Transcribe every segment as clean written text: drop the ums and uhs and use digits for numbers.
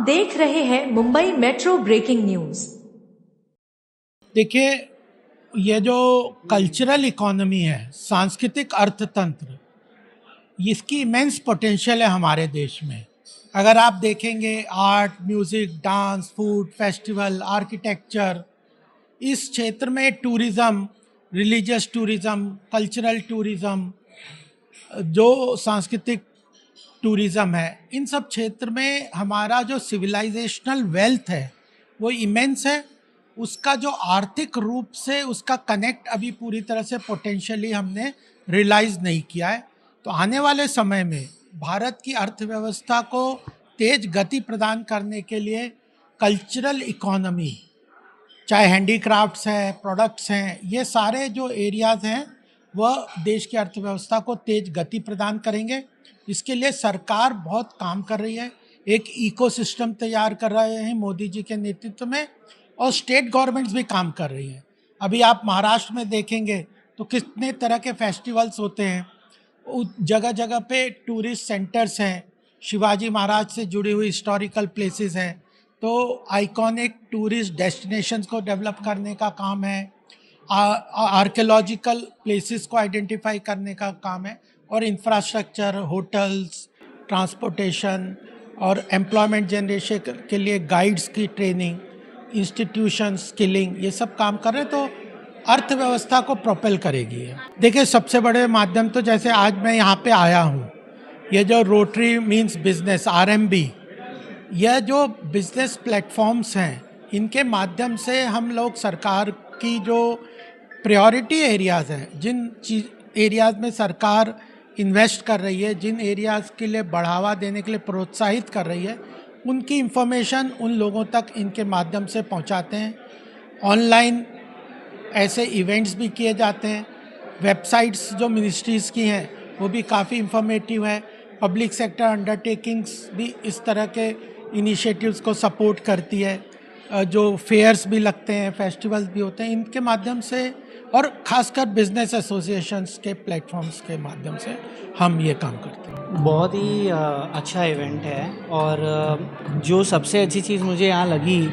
देख रहे हैं मुंबई मेट्रो ब्रेकिंग न्यूज। देखिए, ये जो कल्चरल इकोनॉमी है, सांस्कृतिक अर्थतंत्र, इसकी इमेंस पोटेंशियल है हमारे देश में। अगर आप देखेंगे art, music, dance, food, festival, architecture, इस क्षेत्र में tourism, religious tourism, cultural tourism, जो सांस्कृतिक टूरिज़्म है, इन सब क्षेत्र में हमारा जो सिविलाइजेशनल वेल्थ है वो इमेंस है। उसका जो आर्थिक रूप से उसका कनेक्ट अभी पूरी तरह से पोटेंशियली हमने रियलाइज़ नहीं किया है। तो आने वाले समय में भारत की अर्थव्यवस्था को तेज गति प्रदान करने के लिए कल्चरल इकोनॉमी, चाहे हैंडीक्राफ्ट्स हैं, प्रोडक्ट्स हैं, ये सारे जो एरियाज़ हैं वह देश की अर्थव्यवस्था को तेज गति प्रदान करेंगे। इसके लिए सरकार बहुत काम कर रही है, एक इकोसिस्टम तैयार कर रहे हैं मोदी जी के नेतृत्व में, और स्टेट गवर्नमेंट्स भी काम कर रही हैं। अभी आप महाराष्ट्र में देखेंगे तो कितने तरह के फेस्टिवल्स होते हैं, जगह जगह पे टूरिस्ट सेंटर्स हैं, शिवाजी महाराज से जुड़ी हुई हिस्टोरिकल प्लेसेस हैं, तो आइकॉनिक टूरिस्ट डेस्टिनेशंस को डेवलप करने का काम है, आर्कियोलॉजिकल प्लेसेस को आइडेंटिफाई करने का काम है, और इंफ्रास्ट्रक्चर, होटल्स, ट्रांसपोर्टेशन और एम्प्लॉयमेंट जनरेशन के लिए गाइड्स की ट्रेनिंग, इंस्टीट्यूशन स्किलिंग, ये सब काम कर रहे हैं। तो अर्थव्यवस्था को प्रोपेल करेगी ये। देखिए, सबसे बड़े माध्यम तो जैसे आज मैं यहाँ पे आया हूँ, ये जो रोटरी मीन्स बिजनेस, RMB, यह जो बिजनेस प्लेटफॉर्म्स हैं, इनके माध्यम से हम लोग सरकार की जो प्रायोरिटी एरियाज़ हैं, जिन एरियाज़ में सरकार इन्वेस्ट कर रही है, जिन एरियाज़ के लिए बढ़ावा देने के लिए प्रोत्साहित कर रही है, उनकी इंफॉर्मेशन उन लोगों तक इनके माध्यम से पहुंचाते हैं। ऑनलाइन ऐसे इवेंट्स भी किए जाते हैं। वेबसाइट्स जो मिनिस्ट्रीज़ की हैं वो भी काफ़ी इंफॉर्मेटिव है। पब्लिक सेक्टर अंडरटेकिंग्स भी इस तरह के इनिशिएटिव्स को सपोर्ट करती है। जो फेयर्स भी लगते हैं, फेस्टिवल्स भी होते हैं, इनके माध्यम से, और ख़ासकर बिजनेस एसोसिएशंस के प्लेटफॉर्म्स के माध्यम से हम ये काम करते हैं। बहुत ही अच्छा इवेंट है। और जो सबसे अच्छी चीज़ मुझे यहाँ लगी,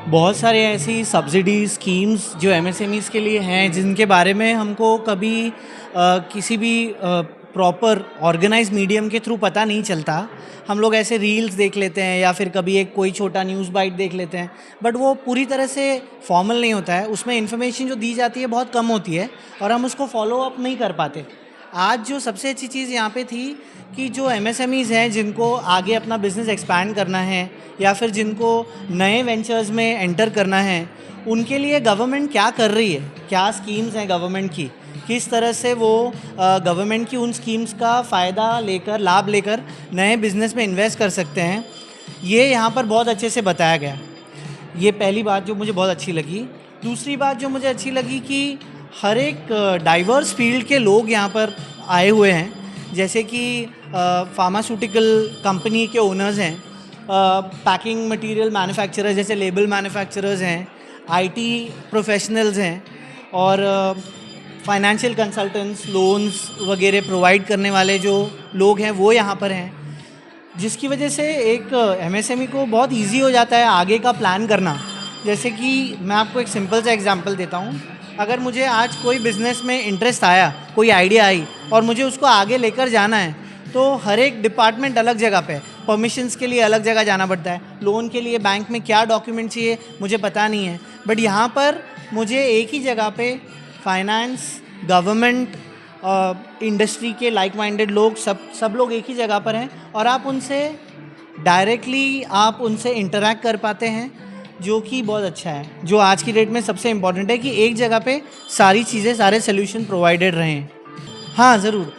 बहुत सारे ऐसी सब्सिडी स्कीम्स जो MSMEs के लिए हैं, जिनके बारे में हमको कभी किसी भी प्रॉपर ऑर्गेनाइज मीडियम के थ्रू पता नहीं चलता। हम लोग ऐसे रील्स देख लेते हैं या फिर कभी एक कोई छोटा न्यूज़ बाइट देख लेते हैं, बट वो पूरी तरह से फॉर्मल नहीं होता है। उसमें इन्फॉर्मेशन जो दी जाती है बहुत कम होती है और हम उसको फॉलो अप नहीं कर पाते। आज जो सबसे अच्छी चीज़ यहाँ पे थी कि जो MSMEs हैं, जिनको आगे अपना बिज़नेस एक्सपैंड करना है या फिर जिनको नए वेंचर्स में एंटर करना है, उनके लिए गवर्नमेंट क्या कर रही है, क्या स्कीम्स हैं गवर्नमेंट की, किस तरह से वो गवर्नमेंट की उन स्कीम्स का फ़ायदा लेकर, लाभ लेकर नए बिज़नेस में इन्वेस्ट कर सकते हैं, ये यहाँ पर बहुत अच्छे से बताया गया। ये पहली बात जो मुझे बहुत अच्छी लगी। दूसरी बात जो मुझे अच्छी लगी कि हर एक डाइवर्स फील्ड के लोग यहाँ पर आए हुए हैं। जैसे कि फार्मास्यूटिकल कंपनी के ओनर्स हैं, पैकिंग मटेरियल मैन्युफैक्चरर्स जैसे लेबल मैन्युफैक्चरर्स हैं, IT प्रोफेशनल्स हैं, और फाइनेंशियल कंसल्टेंट्स, लोन्स वगैरह प्रोवाइड करने वाले जो लोग हैं वो यहाँ पर हैं, जिसकी वजह से एक MSME को बहुत इजी हो जाता है आगे का प्लान करना। जैसे कि मैं आपको एक सिंपल सा एग्जांपल देता हूँ। अगर मुझे आज कोई बिज़नेस में इंटरेस्ट आया, कोई आइडिया आई और मुझे उसको आगे लेकर जाना है, तो हर एक डिपार्टमेंट अलग जगह पे, परमिशंस के लिए अलग जगह जाना पड़ता है, लोन के लिए बैंक में क्या डॉक्यूमेंट चाहिए मुझे पता नहीं है, बट यहाँ पर मुझे एक ही जगह पे फाइनेंस, गवर्नमेंट, इंडस्ट्री के लाइक माइंडेड लोग, सब लोग एक ही जगह पर हैं और आप उनसे डायरेक्टली आप उनसे इंटरैक्ट कर पाते हैं, जो कि बहुत अच्छा है। जो आज की डेट में सबसे इम्पॉर्टेंट है कि एक जगह पे सारी चीज़ें, सारे सोल्यूशन प्रोवाइडेड रहें। हाँ ज़रूर,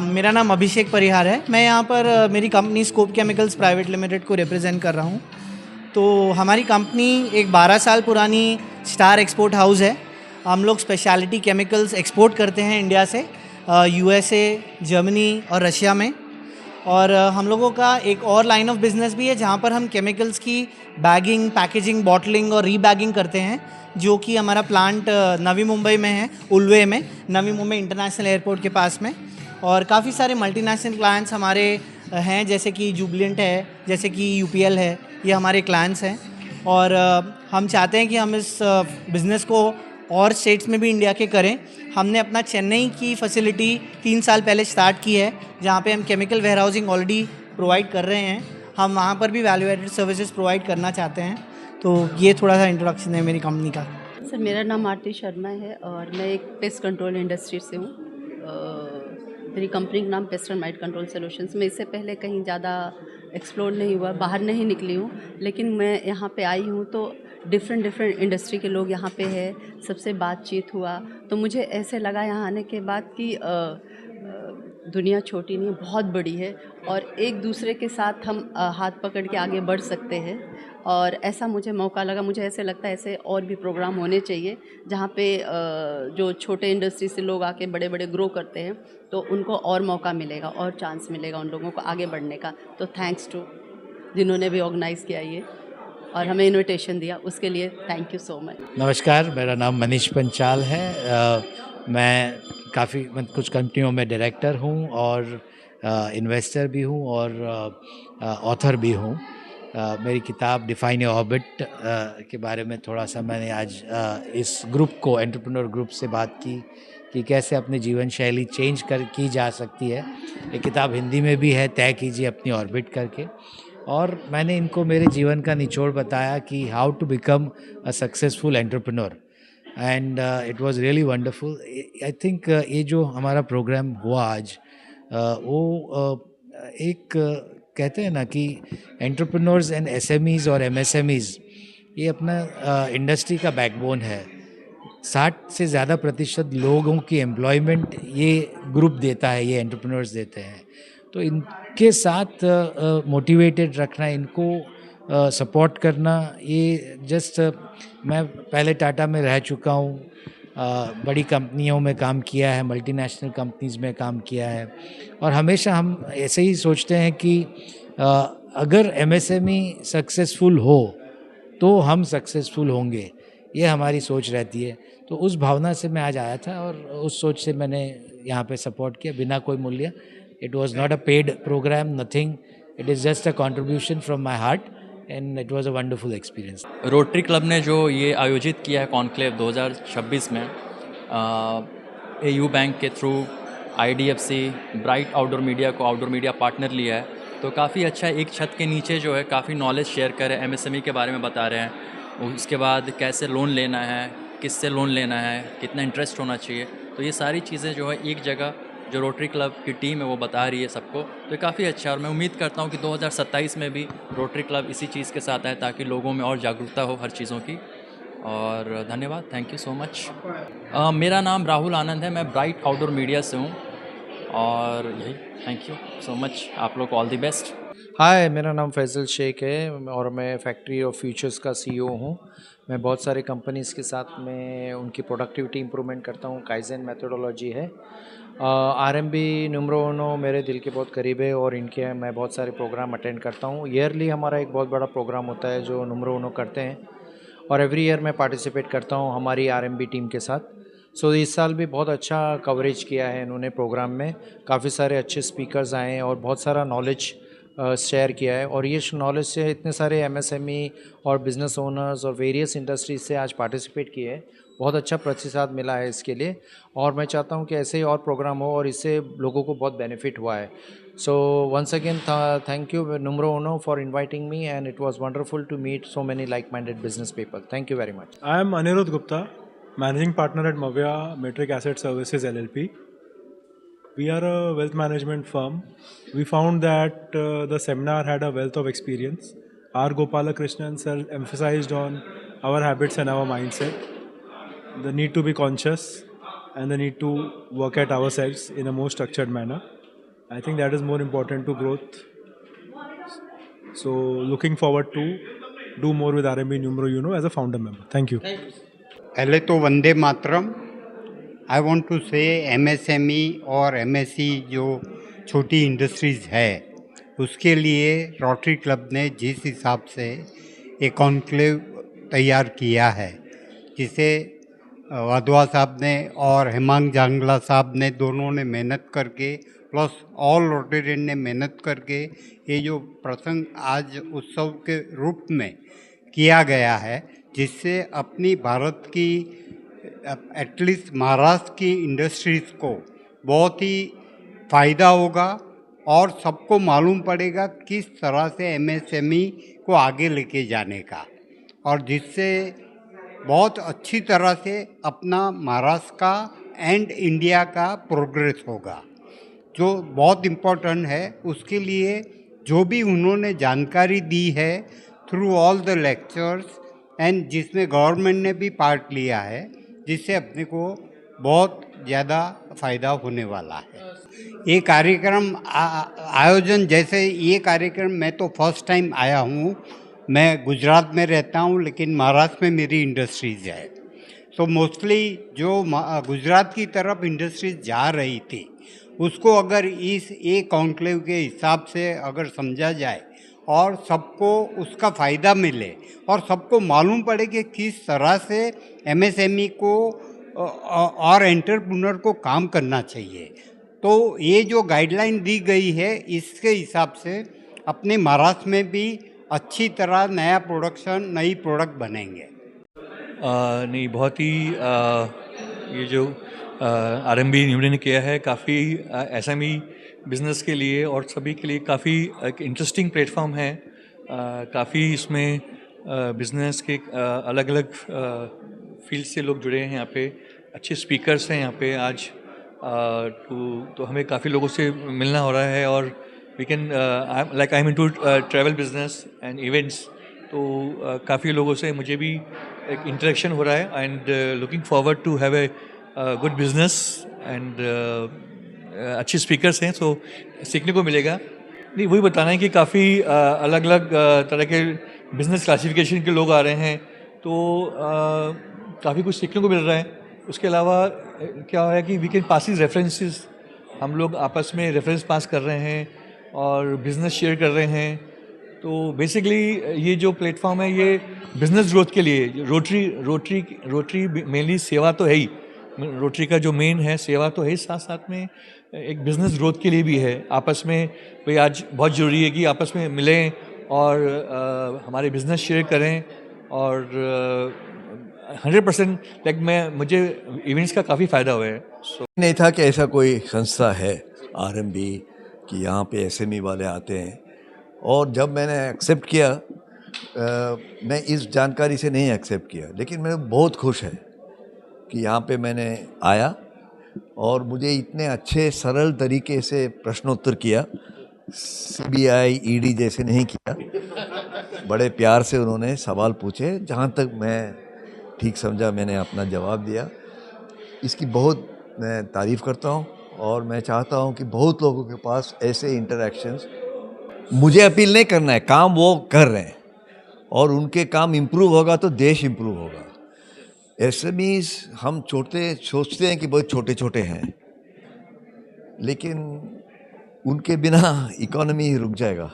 मेरा नाम अभिषेक परिहार है। मैं यहाँ पर मेरी company scope chemicals private limited को रिप्रेजेंट कर रहा हूँ। तो हमारी कंपनी एक 12 साल पुरानी स्टार एक्सपोर्ट हाउस है। हम लोग स्पेशलिटी केमिकल्स एक्सपोर्ट करते हैं इंडिया से USA, जर्मनी और रशिया में। और हम लोगों का एक और लाइन ऑफ बिज़नेस भी है जहाँ पर हम केमिकल्स की बैगिंग, पैकेजिंग, बॉटलिंग और रीबैगिंग करते हैं, जो कि हमारा प्लांट नवी मुंबई में है, उल्वे में, नवी मुंबई इंटरनेशनल एयरपोर्ट के पास में। और काफ़ी सारे मल्टीनेशनल क्लाइंट्स हमारे हैं, जैसे कि जुबलेंट है, जैसे कि UPL है, ये हमारे क्लाइंट्स हैं और हम चाहते हैं कि हम इस बिज़नेस को और स्टेट्स में भी इंडिया के करें। हमने अपना चेन्नई की फैसिलिटी 3 साल पहले स्टार्ट की है, जहाँ पे हम केमिकल वेयरहाउसिंग ऑलरेडी प्रोवाइड कर रहे हैं। हम वहाँ पर भी वैल्यू एडेड सर्विसेज प्रोवाइड करना चाहते हैं। तो ये थोड़ा सा इंट्रोडक्शन है मेरी कंपनी का। सर, मेरा नाम आरती शर्मा है और मैं एक पेस्ट कंट्रोल इंडस्ट्री से हूँ। मेरी कंपनी का नाम paste and might control solutions. मैं इससे पहले कहीं ज़्यादा एक्सप्लोर नहीं हुआ, बाहर नहीं निकली हूँ, लेकिन मैं यहाँ पे आई हूँ तो डिफरेंट इंडस्ट्री के लोग यहाँ पे है, सबसे बातचीत हुआ तो मुझे ऐसे लगा यहाँ आने के बाद कि दुनिया छोटी नहीं है, बहुत बड़ी है और एक दूसरे के साथ हम हाथ पकड़ के आगे बढ़ सकते हैं और ऐसा मुझे मौका लगा। मुझे ऐसे लगता है ऐसे और भी प्रोग्राम होने चाहिए जहाँ पे जो छोटे इंडस्ट्री से लोग आके बड़े ग्रो करते हैं तो उनको और मौका मिलेगा और चांस मिलेगा उन लोगों को आगे बढ़ने का। तो थैंक्स टू जिन्होंने भी ऑर्गेनाइज़ किया ये और हमें इनविटेशन दिया, उसके लिए थैंक यू सो मच। नमस्कार, मेरा नाम मनीष पंचाल है। मैं काफ़ी कुछ कंपनियों में डायरेक्टर हूँ और इन्वेस्टर भी हूँ और ऑथर भी हूँ। मेरी किताब डिफाइन योर ऑर्बिट के बारे में थोड़ा सा मैंने आज इस ग्रुप को, एंटरप्रेन्योर ग्रुप से बात की कि कैसे अपनी जीवन शैली चेंज की जा सकती है। ये किताब हिंदी में भी है, तय कीजिए अपनी ऑर्बिट करके। और मैंने इनको मेरे जीवन का निचोड़ बताया कि how to become a successful entrepreneur and it was really wonderful. I think ये जो हमारा प्रोग्राम हुआ आज वो एक कहते हैं ना कि एंटरप्रेन्योर्स एंड एसएमईज और एमएसएमईज ये अपना इंडस्ट्री का बैकबोन है। 60 से ज़्यादा प्रतिशत लोगों की एम्प्लॉयमेंट ये ग्रुप देता है, ये एंटरप्रेन्योर्स देते हैं। तो इनके साथ मोटिवेटेड रखना, इनको सपोर्ट करना, ये जस्ट मैं पहले टाटा में रह चुका हूँ, बड़ी कंपनियों में काम किया है, मल्टीनेशनल कंपनीज़ में काम किया है और हमेशा हम ऐसे ही सोचते हैं कि अगर एमएसएमई सक्सेसफुल हो तो हम सक्सेसफुल होंगे, ये हमारी सोच रहती है। तो उस भावना से मैं आज आया था और उस सोच से मैंने यहाँ पे सपोर्ट किया बिना कोई मूल्य। It was not a paid program, nothing. It is just a contribution from my heart and it was a wonderful experience. Rotary club ने जो ये आयोजित किया है कॉन्क्लेव 2026 में AU बैंक के through IDFC bright outdoor media को outdoor media partner लिया है, तो काफ़ी अच्छा एक छत के नीचे जो है काफ़ी नॉलेज शेयर कर रहे हैं, MSME के बारे में बता रहे हैं, उसके बाद कैसे लोन लेना है, किससे लोन लेना है, कितना इंटरेस्ट होना चाहिए। तो ये सारी चीज़ें जो है एक जगह जो रोटरी क्लब की टीम है वो बता रही है सबको, तो ये काफ़ी अच्छा है और मैं उम्मीद करता हूँ कि 2027 में भी रोटरी क्लब इसी चीज़ के साथ आए ताकि लोगों में और जागरूकता हो हर चीज़ों की। और धन्यवाद, थैंक यू सो मच। मेरा नाम राहुल आनंद है, मैं ब्राइट आउटडोर मीडिया से हूँ और यही, थैंक यू सो मच, आप लोग को ऑल द बेस्ट। हाय, मेरा नाम फैज़ल शेख है और मैं फैक्ट्री ऑफ फ्यूचर्स का CEO हूँ। मैं बहुत सारे कंपनीज़ के साथ में उनकी प्रोडक्टिविटी इंप्रूवमेंट करता हूँ, काइज़न मेथोडोलॉजी है। RMB नंबर 1 मेरे दिल के बहुत करीब है और इनके मैं बहुत सारे प्रोग्राम अटेंड करता हूँ। ईयरली हमारा एक बहुत बड़ा प्रोग्राम होता है जो नंबर 1 करते हैं और एवरी ईयर मैं पार्टिसिपेट करता हूँ हमारी RMB टीम के साथ। सो इस साल भी बहुत अच्छा कवरेज किया है इन्होंने प्रोग्राम में, काफ़ी सारे अच्छे स्पीकर्स आए हैं और बहुत सारा नॉलेज शेयर किया है और ये नॉलेज से इतने सारे MSME और बिज़नेस ओनर्स और वेरियस इंडस्ट्रीज से आज पार्टिसिपेट किए हैं। बहुत अच्छा प्रतिसाद मिला है इसके लिए और मैं चाहता हूँ कि ऐसे ही और प्रोग्राम हो और इससे लोगों को बहुत बेनिफिट हुआ है। So once again thank you number 1 for inviting me and it was wonderful to meet so many like minded business people. Thank you very much. I am Anirudh Gupta, Managing Partner at Mavya Metric Asset Services LLP. We are a wealth management firm. We found that the seminar had a wealth of experience. R. Gopalakrishnan sir emphasized on our habits and our mindset, the need to be conscious and the need to work at ourselves in a more structured manner. I think that is more important to growth. So looking forward to do more with RMB Numero as a founder member. Thank you. पहले तो Vande Mataram. I want to से MSME और MSE जो छोटी industries है उसके लिए rotary club ने जिस हिसाब से एक कॉन्क्लेव तैयार किया है जिसे वाधवा साहब ने और हेमांग जांगला साहब ने, दोनों ने मेहनत करके, प्लस ऑल रोटेरियन ने मेहनत करके ये जो प्रसंग आज उत्सव के रूप में किया गया है, जिससे अपनी भारत की एटलीस्ट महाराष्ट्र की इंडस्ट्रीज़ को बहुत ही फ़ायदा होगा और सबको मालूम पड़ेगा किस तरह से एमएसएमई को आगे लेके जाने का, और जिससे बहुत अच्छी तरह से अपना महाराष्ट्र का एंड इंडिया का प्रोग्रेस होगा, जो बहुत इम्पोर्टेंट है। उसके लिए जो भी उन्होंने जानकारी दी है through all the lectures and जिसमें गवर्नमेंट ने भी पार्ट लिया है, जिससे अपने को बहुत ज़्यादा फ़ायदा होने वाला है। ये कार्यक्रम आयोजन, जैसे ये कार्यक्रम मैं तो फर्स्ट टाइम आया हूँ, मैं गुजरात में रहता हूँ लेकिन महाराष्ट्र में मेरी इंडस्ट्रीज़ है, तो मोस्टली जो गुजरात की तरफ इंडस्ट्रीज जा रही थी उसको अगर इस एक कॉन्क्लेव के हिसाब से अगर समझा जाए और सबको उसका फ़ायदा मिले और सबको मालूम पड़े कि किस तरह से एमएसएमई को और एंटरप्रेन्योर को काम करना चाहिए, तो ये जो गाइडलाइन दी गई है इसके हिसाब से अपने महाराष्ट्र में भी अच्छी तरह नया प्रोडक्शन, नई प्रोडक्ट बनेंगे। नहीं, बहुत ही ये जो आरएमबी यूनियन ने किया है काफ़ी एसएमई बिज़नेस के लिए और सभी के लिए काफ़ी एक इंटरेस्टिंग प्लेटफॉर्म है। काफ़ी इसमें बिज़नेस के अलग अलग फील्ड से लोग जुड़े हैं यहाँ पे, अच्छे स्पीकर्स हैं यहाँ पे आज। तो हमें काफ़ी लोगों से मिलना हो रहा है और we can I am into travel business and events, तो काफ़ी लोगों से मुझे भी एक इंटरेक्शन हो रहा है and looking forward to have a good business and अच्छे स्पीकर्स हैं, तो सीखने को मिलेगा। नहीं, वही बताना है कि काफ़ी अलग अलग तरह के बिज़नेस क्लासिफिकेशन के लोग आ रहे हैं, तो काफ़ी कुछ सीखने को मिल रहा है। उसके अलावा क्या हो रहा है कि वी कैन पास रेफरेंसेस, हम लोग आपस में रेफरेंस पास कर रहे हैं और बिज़नेस शेयर कर रहे हैं। तो बेसिकली ये जो प्लेटफॉर्म है ये बिज़नेस ग्रोथ के लिए, रोटरी मेनली सेवा तो है ही, रोटरी का जो मेन है सेवा तो है ही, साथ साथ में एक बिज़नेस ग्रोथ के लिए भी है। आपस में भाई आज बहुत ज़रूरी है कि आपस में मिलें और हमारे बिज़नेस शेयर करें और 100% लाइक मुझे इवेंट्स का काफ़ी फ़ायदा हुआ है। नहीं था कि ऐसा कोई संस्था है आरएमबी कि यहाँ पे एसएमई वाले आते हैं, और जब मैंने एक्सेप्ट किया, मैं इस जानकारी से नहीं एक्सेप्ट किया, लेकिन मैं बहुत खुश है कि यहाँ पे मैंने आया और मुझे इतने अच्छे सरल तरीके से प्रश्नोत्तर किया, सीबीआई ईडी जैसे नहीं किया, बड़े प्यार से उन्होंने सवाल पूछे, जहाँ तक मैं ठीक समझा मैंने अपना जवाब दिया। इसकी बहुत मैं तारीफ़ करता हूँ और मैं चाहता हूँ कि बहुत लोगों के पास ऐसे इंटरेक्शंस, मुझे अपील नहीं करना है, काम वो कर रहे हैं और उनके काम इम्प्रूव होगा तो देश इम्प्रूव होगा। एसएमईज हम छोटे सोचते हैं कि बहुत छोटे छोटे हैं, लेकिन उनके बिना इकोनॉमी रुक जाएगा।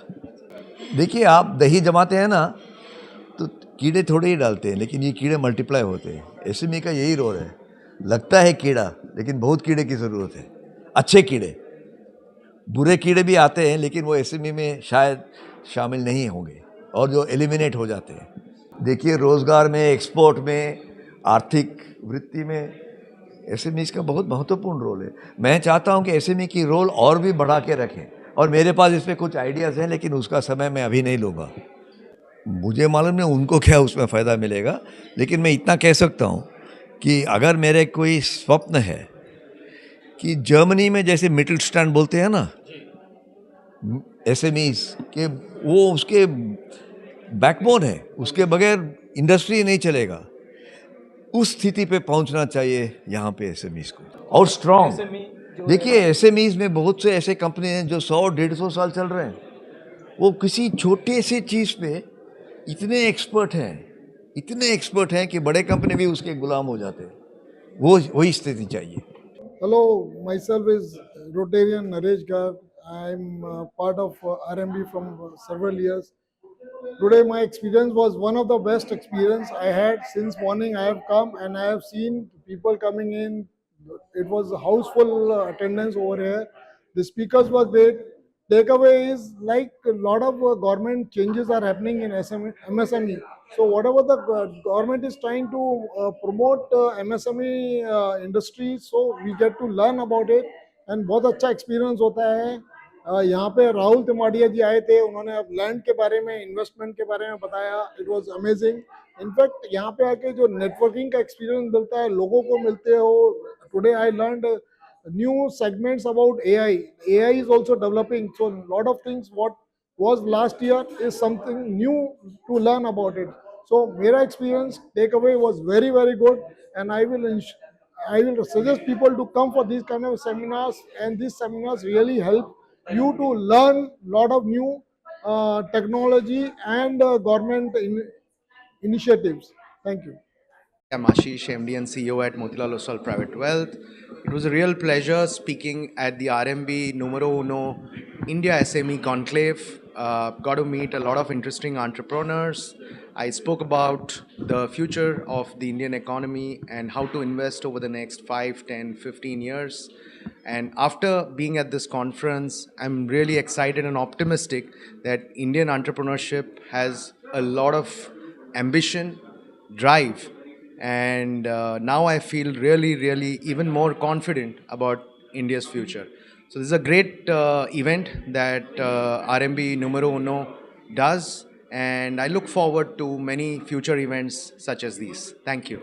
देखिए, आप दही जमाते हैं ना तो कीड़े थोड़े ही डालते हैं, लेकिन ये कीड़े मल्टीप्लाई होते हैं। एसएमई का यही रोल है, लगता है कीड़ा लेकिन बहुत कीड़े की ज़रूरत है, अच्छे कीड़े। बुरे कीड़े भी आते हैं लेकिन वो एसएमई में शायद शामिल नहीं होंगे और जो एलिमिनेट हो जाते हैं। देखिए, रोज़गार में, एक्सपोर्ट में, आर्थिक वृत्ति में एसएमईज का बहुत महत्वपूर्ण रोल है। मैं चाहता हूं कि एसएमई की रोल और भी बढ़ा के रखें और मेरे पास इस पर कुछ आइडियाज़ हैं, लेकिन उसका समय मैं अभी नहीं लूँगा। मुझे मालूम नहीं उनको क्या उसमें फ़ायदा मिलेगा, लेकिन मैं इतना कह सकता हूं कि अगर मेरे कोई स्वप्न है कि जर्मनी में जैसे मिडिल स्टैंड बोलते हैं ना एसएमईज के, वो उसके बैकबोन है, उसके बगैर इंडस्ट्री नहीं चलेगा। उस स्थिति पे पहुंचना चाहिए यहाँ पे एसएमईज को, और स्ट्रॉन्ग। देखिए, एसएमईज में बहुत से ऐसे कंपनी हैं जो 100-150 साल चल रहे हैं, वो किसी छोटे से चीज़ पे इतने एक्सपर्ट हैं कि बड़े कंपनी भी उसके गुलाम हो जाते हैं। वो वही स्थिति चाहिए। Hello, myself is Rotarian Naresh Garg. I'm part of RMB from several years. Today my experience was one of the best experience I had since morning. I have come and I have seen people coming in. It was a houseful attendance over here. The speakers were great. Takeaway is like a lot of government changes are happening in MSME. So whatever the government is trying to promote MSME industry, so we get to learn about it and बहुत अच्छा experience होता है. यहाँ पे राहुल तिमाड़िया जी आए थे, उन्होंने अब लैंड के बारे में, इन्वेस्टमेंट के बारे में बताया. It was amazing. इनफैक्ट यहाँ पे आके जो नेटवर्किंग का एक्सपीरियंस मिलता है, लोगों को मिलते हो. Today I learned new segments about AI. AI is also developing, so a lot of things what was last year is something new to learn about it. So मेरा experience takeaway was very very good, and I will suggest people to come for these kind of seminars, and these seminars really help you to learn lot of new technology and government initiatives. Thank you. I'm Ashish, MD and CEO at Motilal Oswal Private Wealth. It was a real pleasure speaking at the RMB Numero Uno India SME Conclave. Got to meet a lot of interesting entrepreneurs. I spoke about the future of the Indian economy and how to invest over the next 5, 10, 15 years. And after being at this conference, I'm really excited and optimistic that Indian entrepreneurship has a lot of ambition, drive, and now I feel really even more confident about India's future. So this is a great event that RMB Numero Uno does, and I look forward to many future events such as these. Thank you.